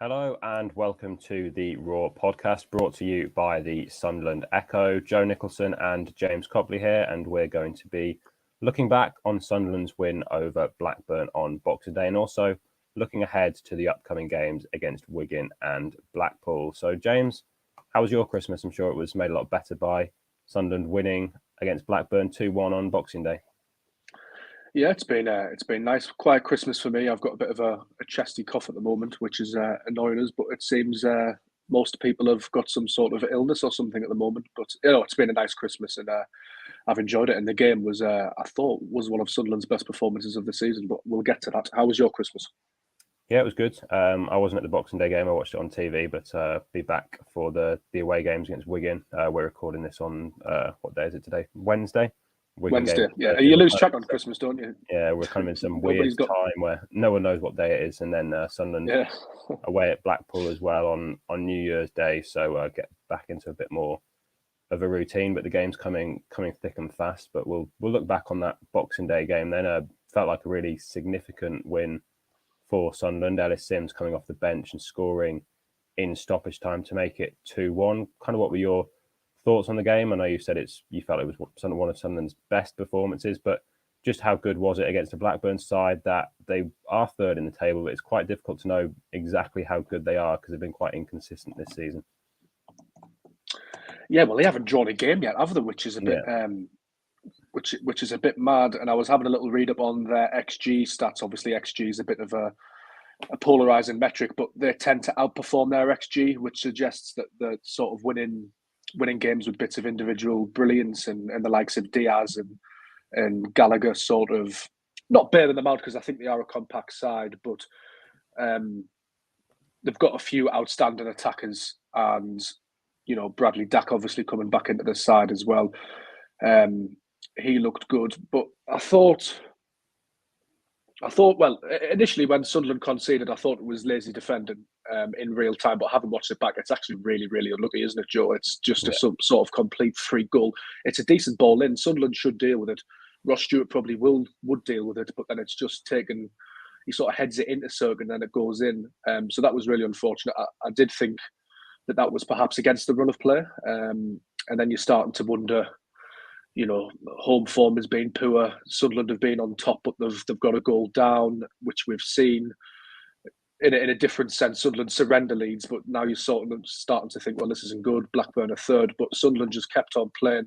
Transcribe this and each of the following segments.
Hello and welcome to the Raw podcast brought to you by the Sunderland Echo. Joe Nicholson and James Copley here, and we're going to be looking back on Sunderland's win over Blackburn on Boxing Day and also looking ahead to the upcoming games against Wigan and Blackpool. So, James, how was your Christmas? I'm sure it was made a lot better by Sunderland winning against Blackburn 2-1 on Boxing Day. Yeah, it's been nice. Quiet Christmas for me. I've got a bit of a chesty cough at the moment, which is annoying us. But it seems most people have got some sort of illness or something at the moment. But it's been a nice Christmas, and I've enjoyed it. And the game was, I thought, was one of Sunderland's best performances of the season. But we'll get to that. How was your Christmas? Yeah, it was good. I wasn't at the Boxing Day game. I watched it on TV, but be back for the away games against Wigan. We're recording this on, what day is it today? Wednesday. Wednesday. Yeah, you lose track on Christmas, don't you? Yeah, we're kind of in some weird time where no one knows what day it is, and then Sunderland away at Blackpool as well on New Year's Day. So get back into a bit more of a routine. But the game's coming thick and fast. But we'll look back on that Boxing Day game. Then felt like a really significant win for Sunderland. Ellis Sims coming off the bench and scoring in stoppage time to make it 2-1. Kind of what were your thoughts on the game? I know you said you felt it was one of Sunderland's best performances, but just how good was it against the Blackburn side that they are third in the table, but it's quite difficult to know exactly how good they are because they've been quite inconsistent this season. Yeah, well, they haven't drawn a game yet, have they? Which is a bit, which is a bit mad. And I was having a little read up on their XG stats. Obviously, XG is a bit of a polarizing metric, but they tend to outperform their XG, which suggests that they're sort of winning games with bits of individual brilliance, and the likes of Diaz and Gallagher sort of not bailing them out because I think they are a compact side, but they've got a few outstanding attackers, and Bradley Dack obviously coming back into the side as well. He looked good, but I thought well, initially when Sunderland conceded, I thought it was lazy defending in real time, but having watched it back, it's actually really, really unlucky, isn't it, Joe? It's just a sort of complete free goal. It's a decent ball in. Sunderland should deal with it. Ross Stewart probably would deal with it, but then it's just taken. He sort of heads it into Cirque and then it goes in. So that was really unfortunate. I did think that was perhaps against the run of play, and then you're starting to wonder. Home form has been poor. Sunderland have been on top, but they've got a goal down, which we've seen in a different sense. Sunderland surrender leads, but now you're sort of starting to think, well, this isn't good. Blackburn are third, but Sunderland just kept on playing,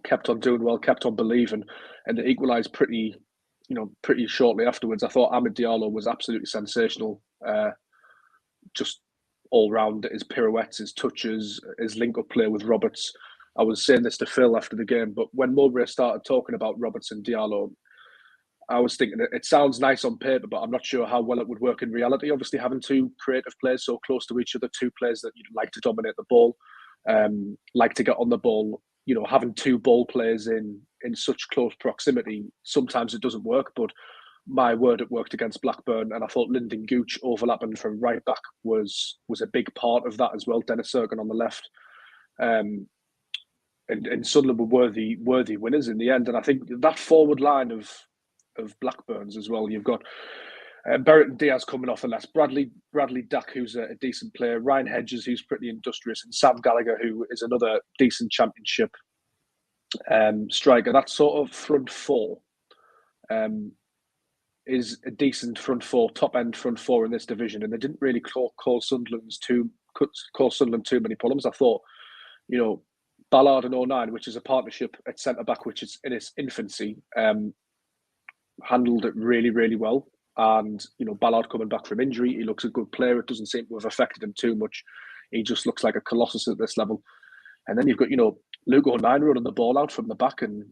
kept on doing well, kept on believing, and they equalised pretty shortly afterwards. I thought Amad Diallo was absolutely sensational, just all round. His pirouettes, his touches, his link-up play with Roberts. I was saying this to Phil after the game, but when Mowbray started talking about Roberts and Diallo, I was thinking it sounds nice on paper, but I'm not sure how well it would work in reality. Obviously, having two creative players so close to each other, two players that you'd like to dominate the ball, like to get on the ball, having two ball players in such close proximity, sometimes it doesn't work, but my word, it worked against Blackburn, and I thought Lyndon Gooch overlapping from right back was a big part of that as well. Dennis Serkin on the left. And Sunderland were worthy winners in the end. And I think that forward line of Blackburn's as well. You've got Berrett and Diaz coming off the left. Bradley Dack, who's a decent player. Ryan Hedges, who's pretty industrious. And Sam Gallagher, who is another decent championship striker. That sort of front four is a decent front four, top-end front four in this division. And they didn't really call Sunderland too many problems. I thought, Ballard and 09, which is a partnership at centre-back, which is in its infancy, handled it really, really well. And, Ballard coming back from injury, he looks a good player. It doesn't seem to have affected him too much. He just looks like a colossus at this level. And then you've got, Luke 09 running the ball out from the back, and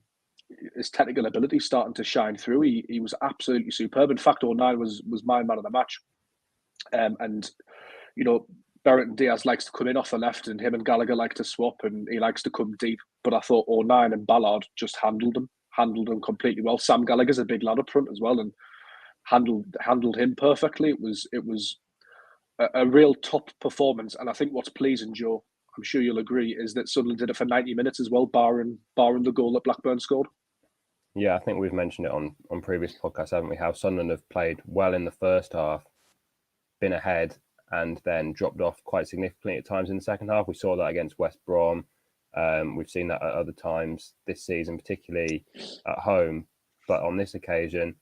his technical ability starting to shine through. He was absolutely superb. In fact, 09 was my man of the match. And, Berrett and Diaz likes to come in off the left, and him and Gallagher like to swap, and he likes to come deep. But I thought 09 and Ballard just handled them completely well. Sam Gallagher's a big lad up front as well, and handled him perfectly. It was a real top performance, and I think what's pleasing, Joe, I'm sure you'll agree, is that Sunderland did it for 90 minutes as well, barring the goal that Blackburn scored. Yeah, I think we've mentioned it on previous podcasts, haven't we? How Sunderland have played well in the first half, been ahead, and then dropped off quite significantly at times in the second half. We saw that against West Brom. We've seen that at other times this season, particularly at home. But on this occasion,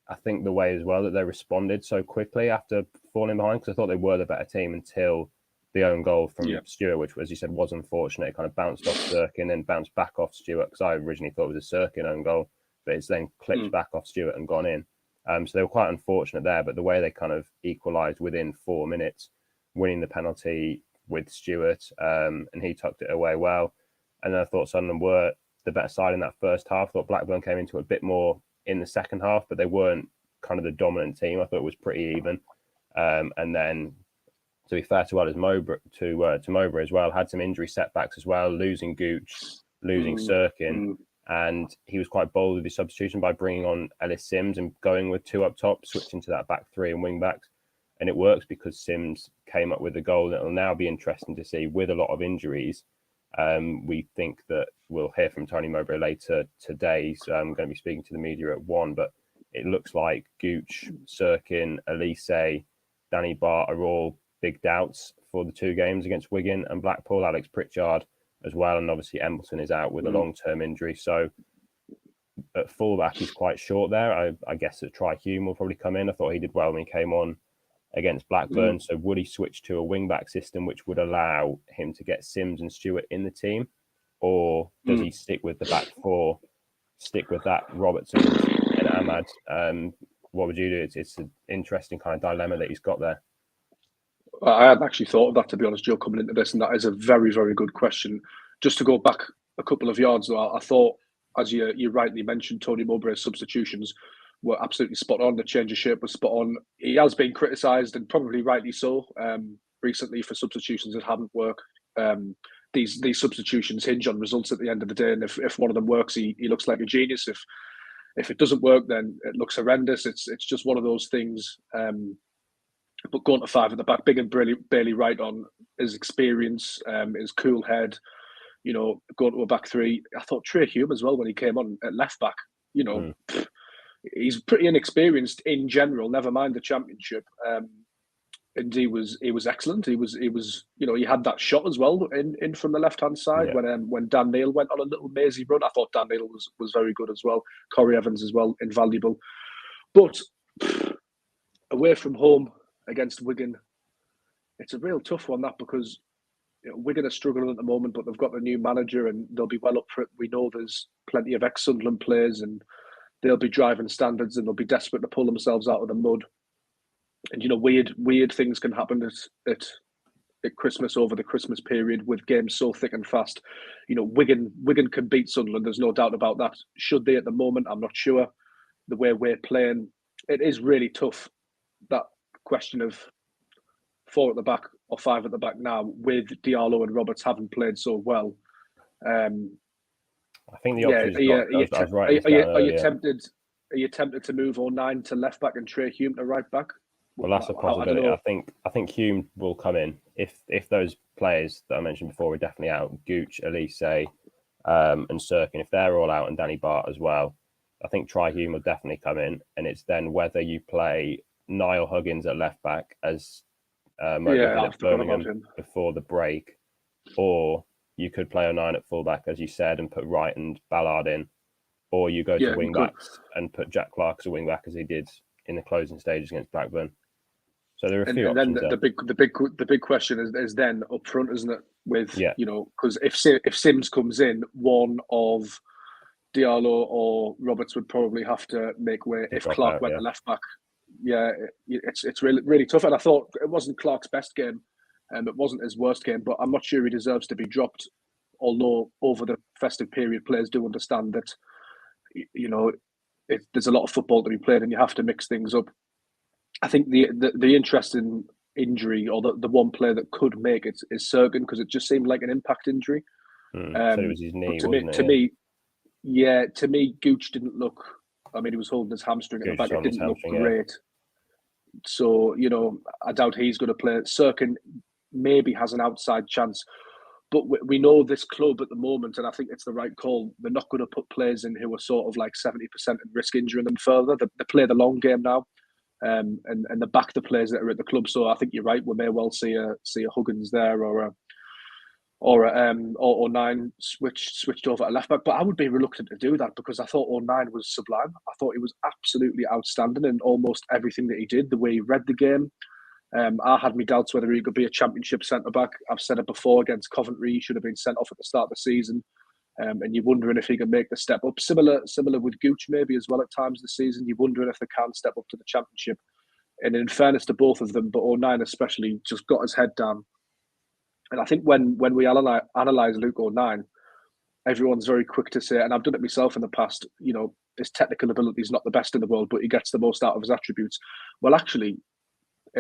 I think the way as well that they responded so quickly after falling behind, because I thought they were the better team until the own goal from Stewart, which, as you said, was unfortunate. It kind of bounced off Sirkin, then bounced back off Stewart, because I originally thought it was a Sirkin own goal, but it's then clipped back off Stewart and gone in. So they were quite unfortunate there, but the way they kind of equalised within 4 minutes, winning the penalty with Stewart, and he tucked it away well. And then I thought Sunderland were the better side in that first half. I thought Blackburn came into it a bit more in the second half, but they weren't kind of the dominant team. I thought it was pretty even. And then, to be fair to Mowbray as well, had some injury setbacks as well, losing Gooch, losing Sirkin. And he was quite bold with his substitution by bringing on Ellis Sims and going with 2 up top, switching to that back 3 and wing backs. And it works because Sims came up with the goal. It'll now be interesting to see, with a lot of injuries. We think that we'll hear from Tony Mowbray later today. So I'm going to be speaking to the media at 1, but it looks like Gooch, Sirkin, Elise, Danny Bart are all big doubts for the 2 games against Wigan and Blackpool. Alex Pritchard as well, and obviously Embleton is out with a long-term injury. So at fullback, he's quite short there. I guess that Try Hume will probably come in. I thought he did well when he came on against Blackburn. So would he switch to a wing-back system, which would allow him to get Sims and Stewart in the team? Or does he stick with the back 4, stick with that Robertson and Ahmad? What would you do? It's an interesting kind of dilemma that he's got there. I hadn't actually thought of that, to be honest, Joe, coming into this, and that is a very, very good question. Just to go back a couple of yards, though, I thought, as you rightly mentioned, Tony Mowbray's substitutions were absolutely spot on. The change of shape was spot on. He has been criticised, and probably rightly so, recently for substitutions that haven't worked. These substitutions hinge on results at the end of the day, and if one of them works, he looks like a genius. If it doesn't work, then it looks horrendous. It's just one of those things. But going to 5 at the back, Big and Bailey right on his experience, his cool head, going to a back 3. I thought Trey Hume as well when he came on at left back. He's pretty inexperienced in general. Never mind the championship. And he was excellent. He was he had that shot as well in from the left hand side when Dan Neil went on a little mazy run. I thought Dan Neil was very good as well. Corey Evans as well, invaluable. But away from home against Wigan, it's a real tough one, that, because Wigan are struggling at the moment, but they've got the new manager and they'll be well up for it. We know there's plenty of ex-Sunderland players and they'll be driving standards and they'll be desperate to pull themselves out of the mud. And weird things can happen at Christmas, over the Christmas period, with games so thick and fast. Wigan can beat Sunderland. There's no doubt about that. Should they at the moment? I'm not sure. The way we're playing, it is really tough. That question of 4 at the back or 5 at the back now, with Diallo and Roberts having played so well. I think the option Are you tempted to move 09 to left back and Trey Hume to right back? Well, that's a possibility. I think Hume will come in if those players that I mentioned before are definitely out. Gooch, Elise, and Sirkin, if they're all out, and Danny Bart as well, I think Try Hume will definitely come in. And it's then whether you play Niall Huggins at left back, as at Birmingham before the break, or you could play 09 at fullback, as you said, and put Wright and Ballard in, or you go to wing backs and put Jack Clark as a wing back, as he did in the closing stages against Blackburn. So there are a few options. And then the big question is then up front, isn't it? With because if Sims comes in, one of Diallo or Roberts would probably have to make way. If Clark went to left back, it's really, really tough. And I thought it wasn't Clark's best game, and it wasn't his worst game, but I'm not sure he deserves to be dropped. Although over the festive period, players do understand that there's a lot of football to be played, and you have to mix things up. I think the interesting injury, or the one player that could make it, is Sirkin, because it just seemed like an impact injury. So it was his knee, to me, Gooch didn't look. I mean, he was holding his hamstring at the back. It didn't look great. So I doubt he's going to play. Sirkin maybe has an outside chance, but we know this club at the moment, and I think it's the right call. They're not going to put players in who are sort of like 70% and risk injuring them further. They play the long game now. and the back the players that are at the club. So I think you're right. We may well see a Huggins there or 09 switched over to left back. But I would be reluctant to do that because I thought 09 was sublime. I thought he was absolutely outstanding in almost everything that he did. The way he read the game. I had my doubts whether he could be a championship centre back. I've said it before against Coventry. He should have been sent off at the start of the season. And you're wondering if he can make the step up. Similar with Gooch maybe as well at times this season. You're wondering if they can step up to the championship. And in fairness to both of them, but 09 especially, just got his head down. And I think when we analyse Luke 09, everyone's very quick to say, and I've done it myself in the past, his technical ability is not the best in the world, but he gets the most out of his attributes. Well, actually,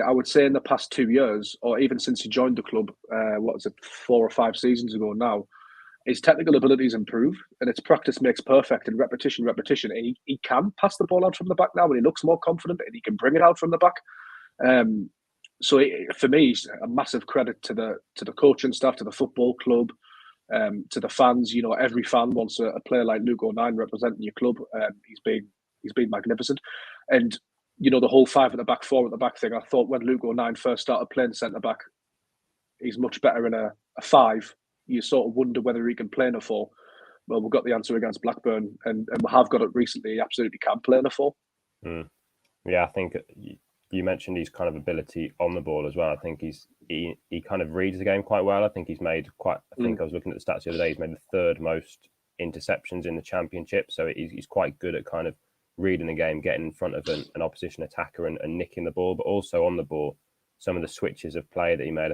I would say in the past 2 years, or even since he joined the club, 4 or 5 seasons ago now, his technical abilities improve, and it's practice makes perfect, and repetition. And he can pass the ball out from the back now, and he looks more confident, and he can bring it out from the back. For me, a massive credit to the coaching staff, to the football club, to the fans. Every fan wants a player like Luke 09 representing your club. He's been magnificent, and the whole 5 at the back, 4 at the back thing. I thought when Luke 09 first started playing centre back, he's much better in a 5. You sort of wonder whether he can play in a 4. Well, we've got the answer against Blackburn, and we have got it recently. He absolutely can play in a 4. Yeah, I think you mentioned his kind of ability on the ball as well. I think he kind of reads the game quite well. I think he's made I was looking at the stats the other day. He's made the 3rd most interceptions in the championship. So he's quite good at kind of reading the game, getting in front of an opposition attacker and nicking the ball, but also on the ball. Some of the switches of play that he made,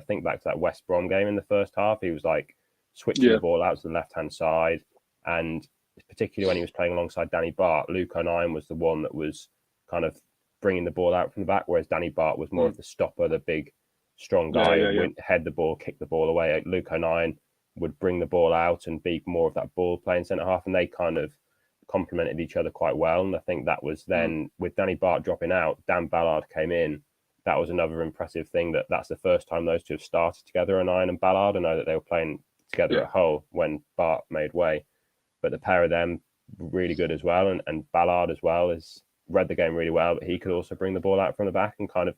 think back to that West Brom game in the first half. He was like switching the ball out to the left-hand side. And particularly when he was playing alongside Danny Bart, Luke 09 was the one that was kind of bringing the ball out from the back, whereas Danny Bart was more of the stopper, the big, strong guy who would head the ball, kick the ball away. Luke 09 would bring the ball out and be more of that ball-playing centre-half, and they kind of complemented each other quite well. And I think that was then, with Danny Bart dropping out, Dan Ballard came in. That was another impressive thing. That's the first time those two have started together, 09 and Ballard. I know that they were playing together at Hull when Bart made way, but the pair of them really good as well. And Ballard as well has read the game really well, but he could also bring the ball out from the back and kind of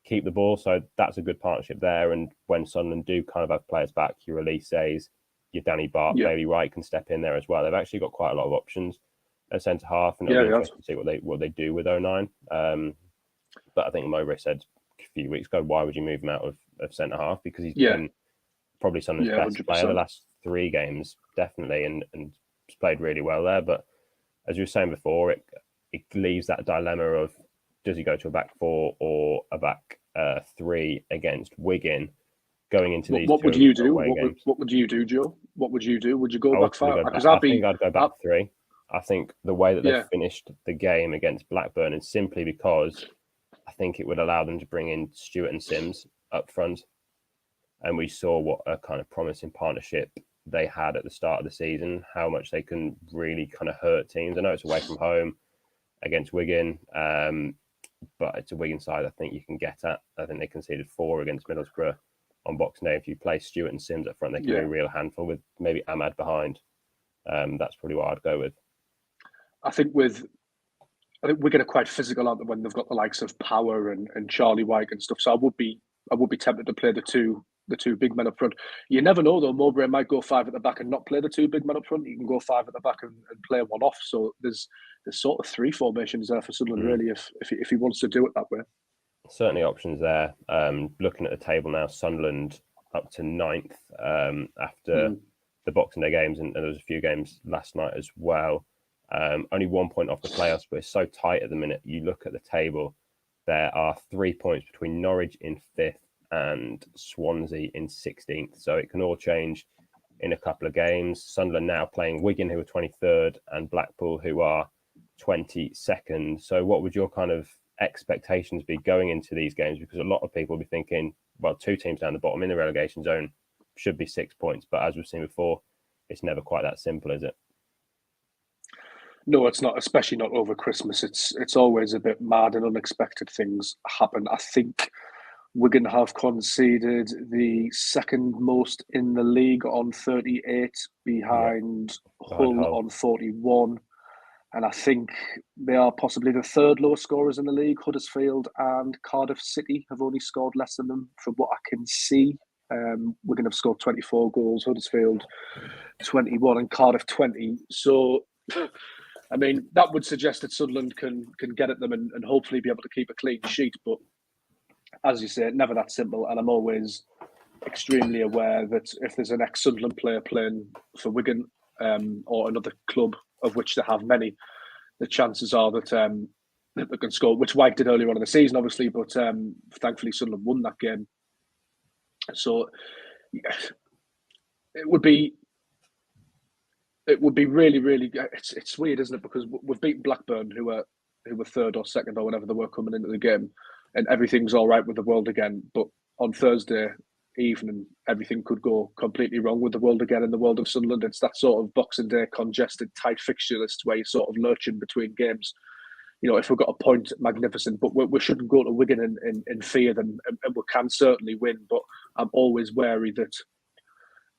keep the ball. So that's a good partnership there. And when Sunderland do kind of have players back, your Elise's, your Danny Bart, Bailey Wright can step in there as well. They've actually got quite a lot of options at centre half, and it'll be interesting to see what they do with 09. But I think Mowbray said a few weeks ago, why would you move him out of centre half? Because he's been probably Sunderland's best 100%. Player the last 3 games, definitely, and played really well there. But as you were saying before, it leaves that dilemma of, does he go to a back 4 or a back 3 against Wigan going into these what would you do? Games? What would you do, Joe? What would you do? Would you go back 5? I think I'd go back 3. I think the way that they finished the game against Blackburn is simply because I think it would allow them to bring in Stewart and Sims up front. And we saw what a kind of promising partnership they had at the start of the season, how much they can really kind of hurt teams. I know it's away from home against Wigan, but it's a Wigan side I think you can get at. I think they conceded 4 against Middlesbrough on Boxing Day. If you play Stewart and Sims up front, they can be a real handful with maybe Ahmad behind. That's probably what I'd go with. I think Wigan are quite physical, aren't they, when they've got the likes of Power and Charlie White and stuff. So I would be tempted to play the two big men up front. You never know though. Mowbray might go 5 at the back and not play the 2 big men up front. You can go 5 at the back and play one off. So there's sort of 3 formations there for Sunderland really, if he wants to do it that way. Certainly options there. Looking at the table now, Sunderland up to 9th after the Boxing Day games, and there was a few games last night as well. Only 1 point off the playoffs, but it's so tight at the minute. You look at the table, there are 3 points between Norwich in 5th and Swansea in 16th. So it can all change in a couple of games. Sunderland now playing Wigan, who are 23rd, and Blackpool, who are 22nd. So what would your kind of expectations be going into these games? Because a lot of people will be thinking, well, 2 teams down the bottom in the relegation zone should be 6 points. But as we've seen before, it's never quite that simple, is it? No, it's not, especially not over Christmas. It's always a bit mad and unexpected things happen. I think Wigan have conceded the 2nd most in the league on 38, behind Hull on 41. And I think they are possibly the third lowest scorers in the league. Huddersfield and Cardiff City have only scored less than them, from what I can see. Wigan have scored 24 goals, Huddersfield 21, and Cardiff 20. So, I mean, that would suggest that Sunderland can get at them and hopefully be able to keep a clean sheet. But as you say, never that simple. And I'm always extremely aware that if there's an ex-Sunderland player playing for Wigan or another club, of which they have many, the chances are that they can score, which Wyke did earlier on in the season, obviously, but thankfully Sunderland won that game. So it would be really, really. It's weird, isn't it? Because we've beaten Blackburn, who were third or second or whatever they were coming into the game, and everything's all right with the world again. But on Thursday evening, everything could go completely wrong with the world again in the world of Sunderland. It's that sort of Boxing Day congested, tight fixture list where you're sort of lurching between games. You know, if we've got a point, magnificent, but we shouldn't go to Wigan in fear them, and we can certainly win. But I'm always wary that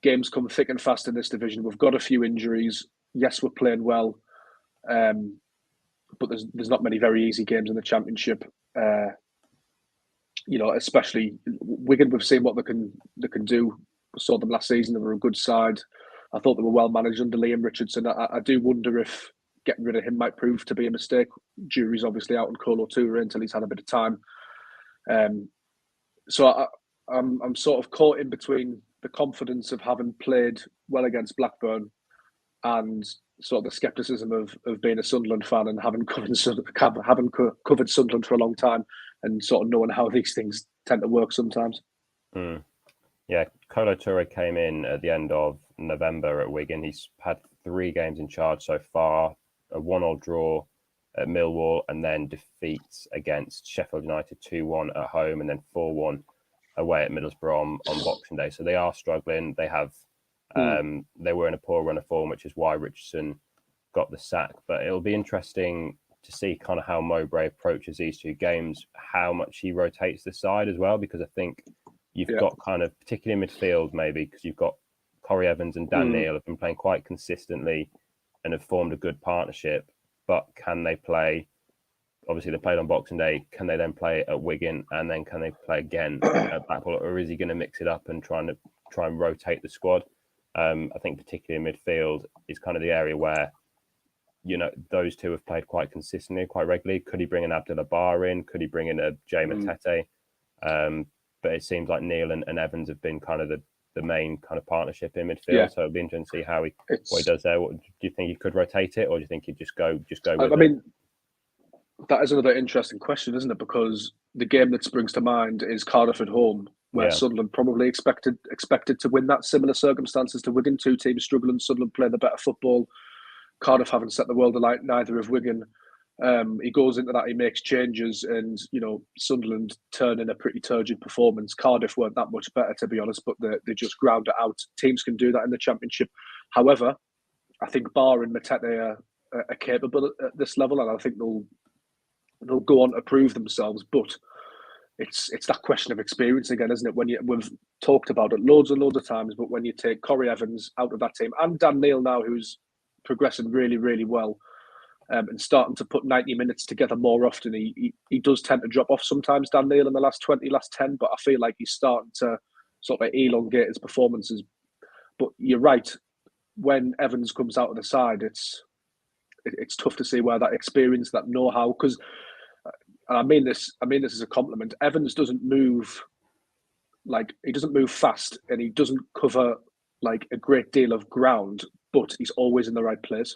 games come thick and fast in this division. We've got a few injuries. Yes, we're playing well, but there's not many very easy games in the Championship. You know, especially Wigan, we've seen what they can do. We saw them last season; they were a good side. I thought they were well managed under Liam Richardson. I do wonder if getting rid of him might prove to be a mistake. Jury's obviously out on Kolo Toure until he's had a bit of time. So I'm sort of caught in between the confidence of having played well against Blackburn and sort of the scepticism of being a Sunderland fan and having covered Sunderland for a long time and sort of knowing how these things tend to work sometimes. Yeah, Kolo Toure came in at the end of November at Wigan. He's had 3 games in charge so far, a 1-1 draw at Millwall, and then defeats against Sheffield United 2-1 at home, and then 4-1 away at Middlesbrough on Boxing Day. So they are struggling. They have they were in a poor run of form, which is why Richardson got the sack. But it'll be interesting to see kind of how Mowbray approaches these 2 games, how much he rotates the side as well, because I think you've got kind of, particularly in midfield maybe, because you've got Corey Evans and Dan Neil have been playing quite consistently and have formed a good partnership. But can they play? Obviously, they played on Boxing Day. Can they then play at Wigan, and then can they play again at Blackpool, or is he going to mix it up and try and rotate the squad? I think particularly in midfield is kind of the area where, you know, those 2 have played quite consistently, quite regularly. Could he bring an Abdullah Bar in? Could he bring in a Jay Matete? But it seems like Neil and Evans have been kind of the main kind of partnership in midfield. Yeah. So it'll be interesting to see what he does there. Do you think he could rotate it, or do you think he'd just go with it? I mean, that is another interesting question, isn't it? Because the game that springs to mind is Cardiff at home, where Sunderland probably expected to win that. Similar circumstances to Wigan, 2 teams struggling, Sunderland playing the better football. Cardiff haven't set the world alight, neither of Wigan. He goes into that, he makes changes, and you know, Sunderland turn in a pretty turgid performance. Cardiff weren't that much better, to be honest, but they just ground it out. Teams can do that in the Championship. However, I think Bar and Matete are capable at this level, and I think they'll go on to prove themselves. But it's that question of experience again, isn't it? We've talked about it loads and loads of times, but when you take Corey Evans out of that team, and Dan Neil now, who's progressing really, really well, and starting to put 90 minutes together more often, he does tend to drop off sometimes, Dan Neil, in the last 20, last 10, but I feel like he's starting to sort of elongate his performances. But you're right, when Evans comes out of the side, it's tough to see where that experience, that know-how, because I mean this as a compliment. Evans doesn't move fast, and he doesn't cover like a great deal of ground, but he's always in the right place,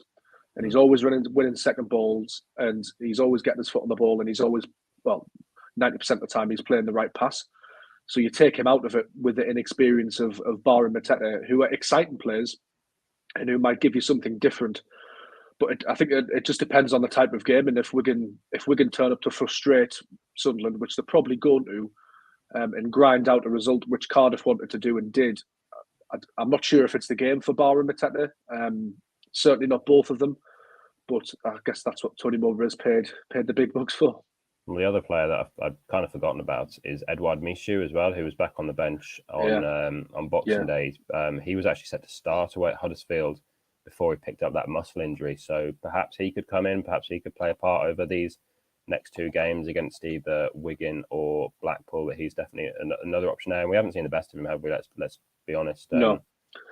and he's always winning second balls, and he's always getting his foot on the ball, and he's always, 90% of the time he's playing the right pass. So you take him out of it with the inexperience of Bar and Matete, who are exciting players and who might give you something different. But I think it just depends on the type of game, and if Wigan turn up to frustrate Sunderland, which they're probably going to, and grind out a result which Cardiff wanted to do and did, I'm not sure if it's the game for Bar and Matete. Certainly not both of them, but I guess that's what Tony Mowbray has paid the big bucks for. Well, the other player that I've kind of forgotten about is Edouard Michou as well, who was back on the bench on Boxing Day. He was actually set to start away at Huddersfield before he picked up that muscle injury. So perhaps he could come in, perhaps he could play a part over these next 2 games against either Wigan or Blackpool. That he's definitely another option there. And we haven't seen the best of him, have we? Let's be honest. No,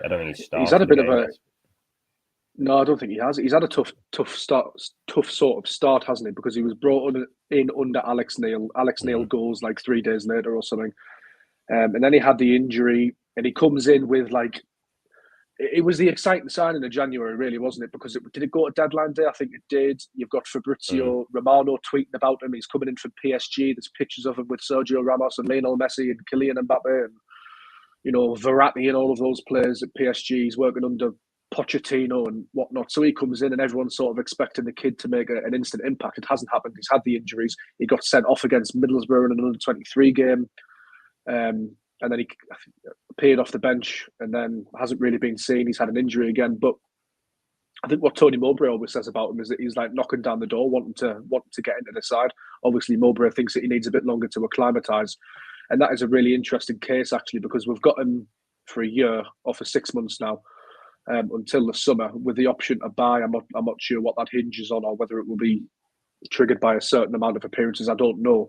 I don't think he's started. He's had a bit of a. No, I don't think he has. He's had a tough sort of start, hasn't he? Because he was brought in under Alex Neil. Alex Neil goes like 3 days later or something, and then he had the injury, and he comes in with like. It was the exciting signing of January, really, wasn't it? Because did it go to deadline day? I think it did. You've got Fabrizio Romano tweeting about him. He's coming in from PSG. There's pictures of him with Sergio Ramos and Lionel Messi and Kylian Mbappe and, you know, Verratti and all of those players at PSG. He's working under Pochettino and whatnot. So he comes in and everyone's sort of expecting the kid to make an instant impact. It hasn't happened. He's had the injuries. He got sent off against Middlesbrough in an under-23 game. And then he appeared off the bench and then hasn't really been seen. He's had an injury again. But I think what Tony Mowbray always says about him is that he's like knocking down the door, wanting to get into the side. Obviously, Mowbray thinks that he needs a bit longer to acclimatise. And that is a really interesting case, actually, because we've got him for a year or for 6 months now, until the summer, with the option to buy. I'm not sure what that hinges on or whether it will be triggered by a certain amount of appearances. I don't know.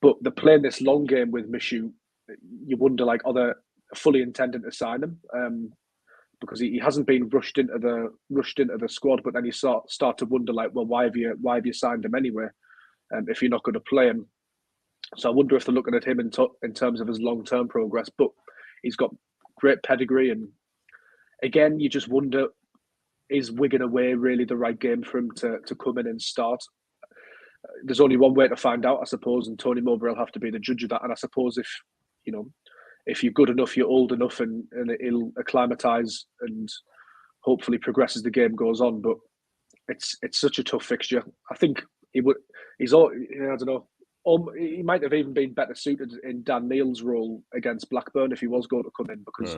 But they're playing this long game with Mishu. You wonder, like, are they fully intending to sign him? Because he hasn't been rushed into the squad. But then you start to wonder, like, well, why have you signed him anyway? If you're not going to play him, so I wonder if they're looking at him in terms of his long-term progress. But he's got great pedigree, and again, you just wonder, is Wigan away really the right game for him to come in and start? There's only one way to find out, I suppose, and Tony Mowbray will have to be the judge of that. And I suppose if you're good enough, you're old enough, and he'll acclimatise and hopefully progress as the game goes on. But it's such a tough fixture. I think he would. He's all. I don't know. He might have even been better suited in Dan Neil's role against Blackburn if he was going to come in, because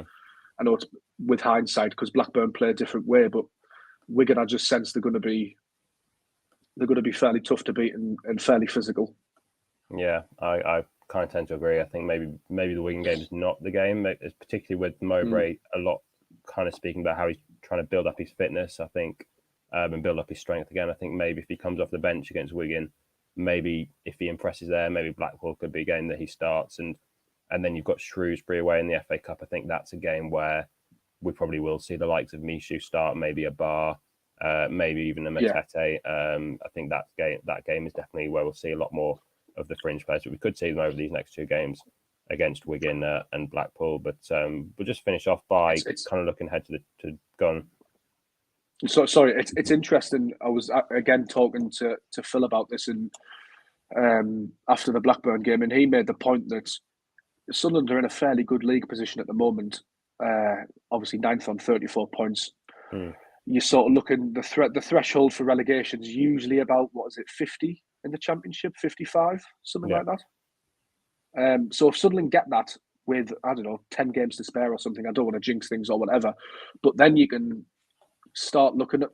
I know it's with hindsight because Blackburn play a different way, but Wigan, I just sense they're going to be fairly tough to beat and fairly physical. Yeah, I kind of tend to agree. I think maybe the Wigan game is not the game, particularly with Mowbray a lot kind of speaking about how he's trying to build up his fitness, I think, and build up his strength again. I think maybe if he comes off the bench against Wigan, maybe if he impresses there, maybe Blackpool could be a game that he starts. And then you've got Shrewsbury away in the FA Cup. I think that's a game where we probably will see the likes of Mishu start, maybe a Bar, maybe even a Matete. I think that game is definitely where we'll see a lot more of the fringe players. But we could see them over these next 2 games against Wigan and Blackpool. But we'll just finish off by kind of looking ahead to go on. So sorry, it's interesting. I was again talking to Phil about this after the Blackburn game, and he made the point that Sunderland are in a fairly good league position at the moment. Obviously, 9th on 34 points. You're sort of looking the threshold for relegation is usually about 50 in the Championship, 55, something like that. So if Sunderland get that with 10 games to spare or something, I don't want to jinx things or whatever, but then you can start looking at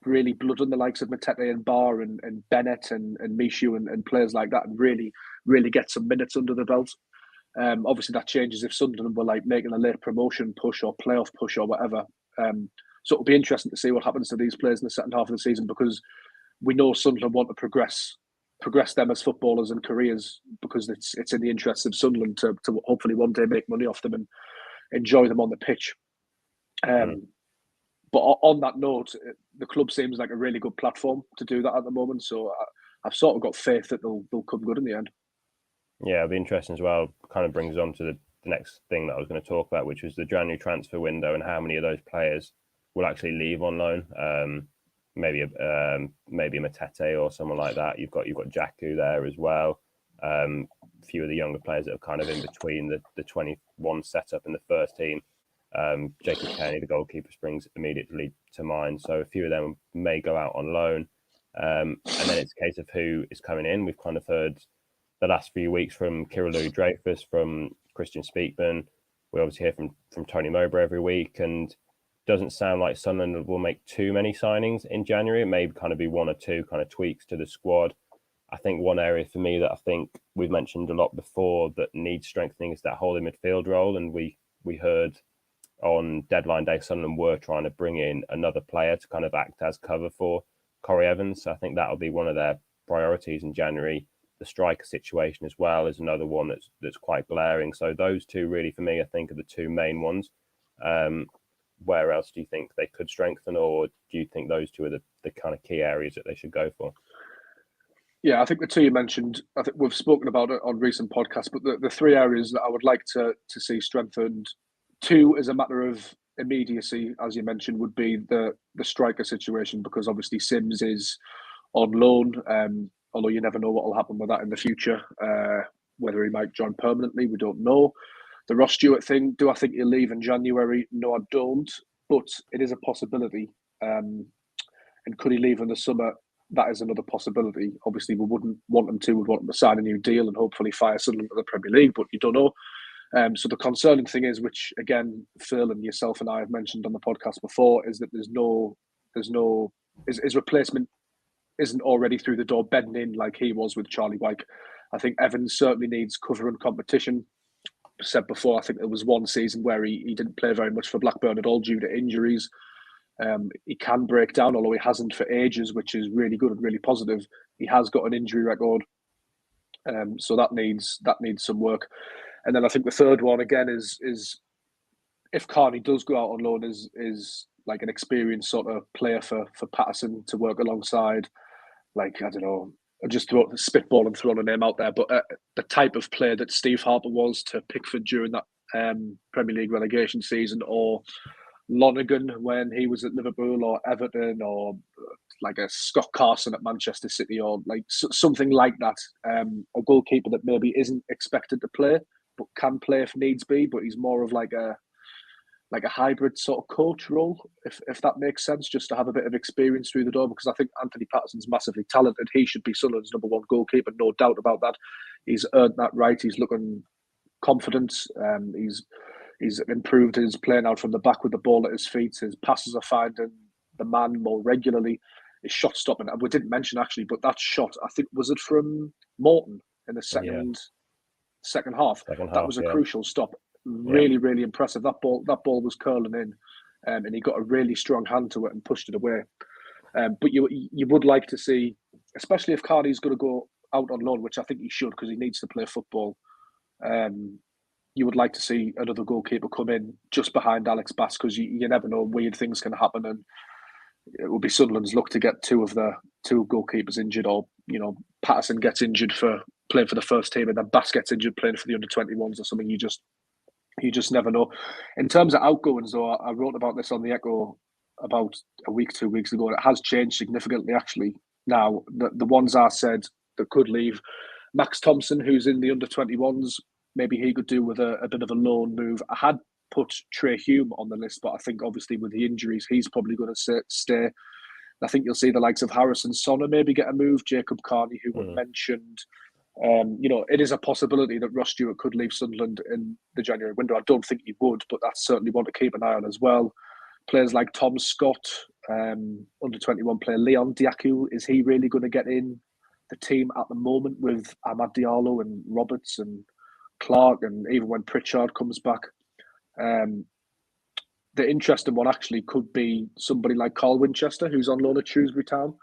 really blooding the likes of Matete and Barr and Bennett and Mishu and players like that, and really get some minutes under the belt. Obviously, that changes if Sunderland were like making a late promotion push or playoff push or whatever. So it'll be interesting to see what happens to these players in the second half of the season, because we know Sunderland want to progress them as footballers and careers, because it's in the interests of Sunderland to hopefully one day make money off them and enjoy them on the pitch. But on that note, the club seems like a really good platform to do that at the moment. So I've sort of got faith that they'll come good in the end. Yeah, it'll be interesting as well. Kind of brings us on to the next thing that I was going to talk about, which was the January transfer window and how many of those players will actually leave on loan. Maybe a Matete or someone like that. You've got Jaku there as well. A few of the younger players that are kind of in between the 21 setup and the first team. Jacob Kenny, the goalkeeper, springs immediately to mind. So a few of them may go out on loan. And then it's a case of who is coming in. We've kind of heard the last few weeks from Kirill Dreyfus, from Christian Speakman. We obviously hear from Tony Mowbray every week, and doesn't sound like Sunderland will make too many signings in January. It may kind of be 1 or 2 kind of tweaks to the squad. I think one area for me that I think we've mentioned a lot before that needs strengthening is that whole in midfield role. And we heard on deadline day, Sunderland were trying to bring in another player to kind of act as cover for Corey Evans. So I think that'll be one of their priorities in January. The striker situation as well is another one that's quite glaring. So those two really, for me, I think are the two main ones. Where else do you think they could strengthen, or do you think those two are the kind of key areas that they should go for? Yeah, I think the two you mentioned, I think we've spoken about it on recent podcasts, but the three areas that I would like to see strengthened, two as a matter of immediacy, as you mentioned, would be the striker situation, because obviously Sims is on loan, although you never know what will happen with that in the future. Whether he might join permanently, we don't know. The Ross Stewart thing, do I think he'll leave in January? No, I don't, but it is a possibility. And could he leave in the summer? That is another possibility. Obviously, we wouldn't want him to. We'd want him to sign a new deal and hopefully fire Sunderland to the Premier League, but you don't know. So the concerning thing is, which again, Phil and yourself and I have mentioned on the podcast before, is that his replacement isn't already through the door bedding in like he was with Charlie Wyke. I think Evans certainly needs cover and competition. I said before, I think there was one season where he didn't play very much for Blackburn at all due to injuries. He can break down, although he hasn't for ages, which is really good and really positive. He has got an injury record, so that needs some work. And then I think the third one again is if Carney does go out on loan, is like an experienced sort of player for Patterson to work alongside. Like, I don't know, just spitball and throwing a name out there, but the type of player that Steve Harper was to Pickford during that Premier League relegation season, or Lonergan when he was at Liverpool, or Everton, or like a Scott Carson at Manchester City, or like something like that. A goalkeeper that maybe isn't expected to play, but can play if needs be, but he's more of like a hybrid sort of coach role, if that makes sense, just to have a bit of experience through the door, because I think Anthony Patterson's massively talented. He should be Sunderland's number one goalkeeper, no doubt about that. He's earned that right. He's looking confident. He's improved his playing out from the back with the ball at his feet. His passes are finding the man more regularly. His shot stopping, and we didn't mention actually, but that shot, I think, was it from Morton in the second half? That was a crucial stop. Really, really impressive. That ball was curling in, and he got a really strong hand to it and pushed it away. But you would like to see, especially if Carney's going to go out on loan, which I think he should because he needs to play football. You would like to see another goalkeeper come in just behind Alex Bass, because you never know, weird things can happen, and it will be Sunderland's luck to get two goalkeepers injured, or Patterson gets injured for playing for the first team, and then Bass gets injured playing for the under-21s or something. You just never know. In terms of outgoings, though, I wrote about this on the Echo about a week, 2 weeks ago, and it has changed significantly actually. Now, the ones I said that could leave, Max Thompson, who's in the under-21s, maybe he could do with a bit of a loan move. I had put Trey Hume on the list, but I think obviously with the injuries, he's probably going to stay. I think you'll see the likes of Harrison Sonner maybe get a move, Jacob Carney, who we mentioned. It is a possibility that Ross Stewart could leave Sunderland in the January window. I don't think he would, but that's certainly one to keep an eye on as well. Players like Tom Scott, under-21 player Leon Diaku, is he really going to get in the team at the moment with Amad Diallo and Roberts and Clark, and even when Pritchard comes back? The interesting one actually could be somebody like Carl Winchester, who's on loan at Shrewsbury Town.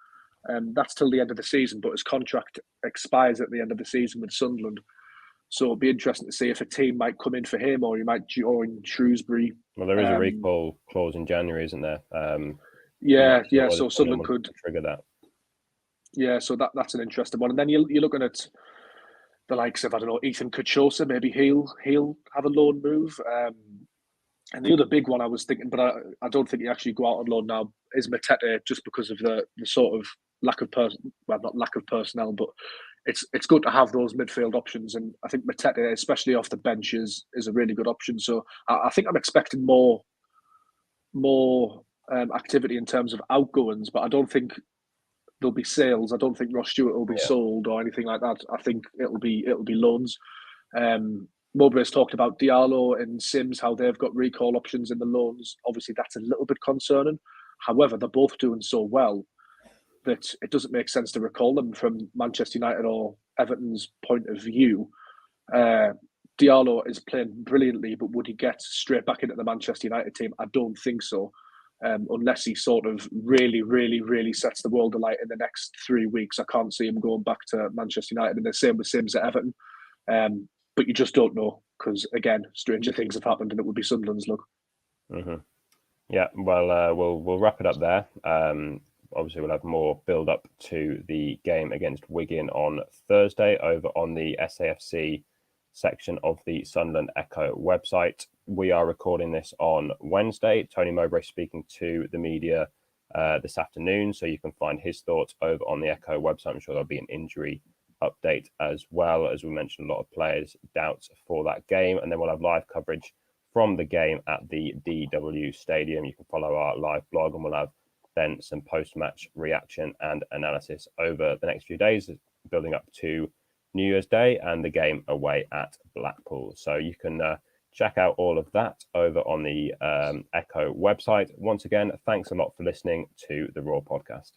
That's till the end of the season, but his contract expires at the end of the season with Sunderland. So it'd be interesting to see if a team might come in for him, or he might join Shrewsbury. Well, there is a recall clause in January, isn't there? So Sunderland could trigger that. Yeah, so that's an interesting one. And then you're looking at the likes of, I don't know, Ethan Kachosa. Maybe he'll have a loan move. And the other big one I was thinking, but I don't think he actually go out on loan now, is Matete, just because of the sort of lack of not lack of personnel, but it's good to have those midfield options. And I think Matete, especially off the bench, is a really good option. So I think I'm expecting more activity in terms of outgoings, but I don't think there'll be sales. I don't think Ross Stewart will be sold or anything like that. I think it'll be loans. Mowbray's talked about Diallo and Sims, how they've got recall options in the loans. Obviously, that's a little bit concerning. However, they're both doing so well that it doesn't make sense to recall them from Manchester United or Everton's point of view. Diallo is playing brilliantly, but would he get straight back into the Manchester United team? I don't think so. Unless he sort of really, really, really sets the world alight in the next 3 weeks. I can't see him going back to Manchester United. And the same with Sims at Everton. But you just don't know because, again, stranger things have happened and it would be Sunderland's luck. Mm-hmm. Yeah, well, we'll wrap it up there. Obviously, we'll have more build-up to the game against Wigan on Thursday over on the SAFC section of the Sunderland Echo website. We are recording this on Wednesday. Tony Mowbray speaking to the media this afternoon, so you can find his thoughts over on the Echo website. I'm sure there'll be an injury update as well. As we mentioned, a lot of players' doubts for that game, and then we'll have live coverage from the game at the DW Stadium. You can follow our live blog, and we'll have then some post-match reaction and analysis over the next few days, building up to New Year's Day and the game away at Blackpool. So you can check out all of that over on the Echo website. Once again, thanks a lot for listening to the Raw podcast.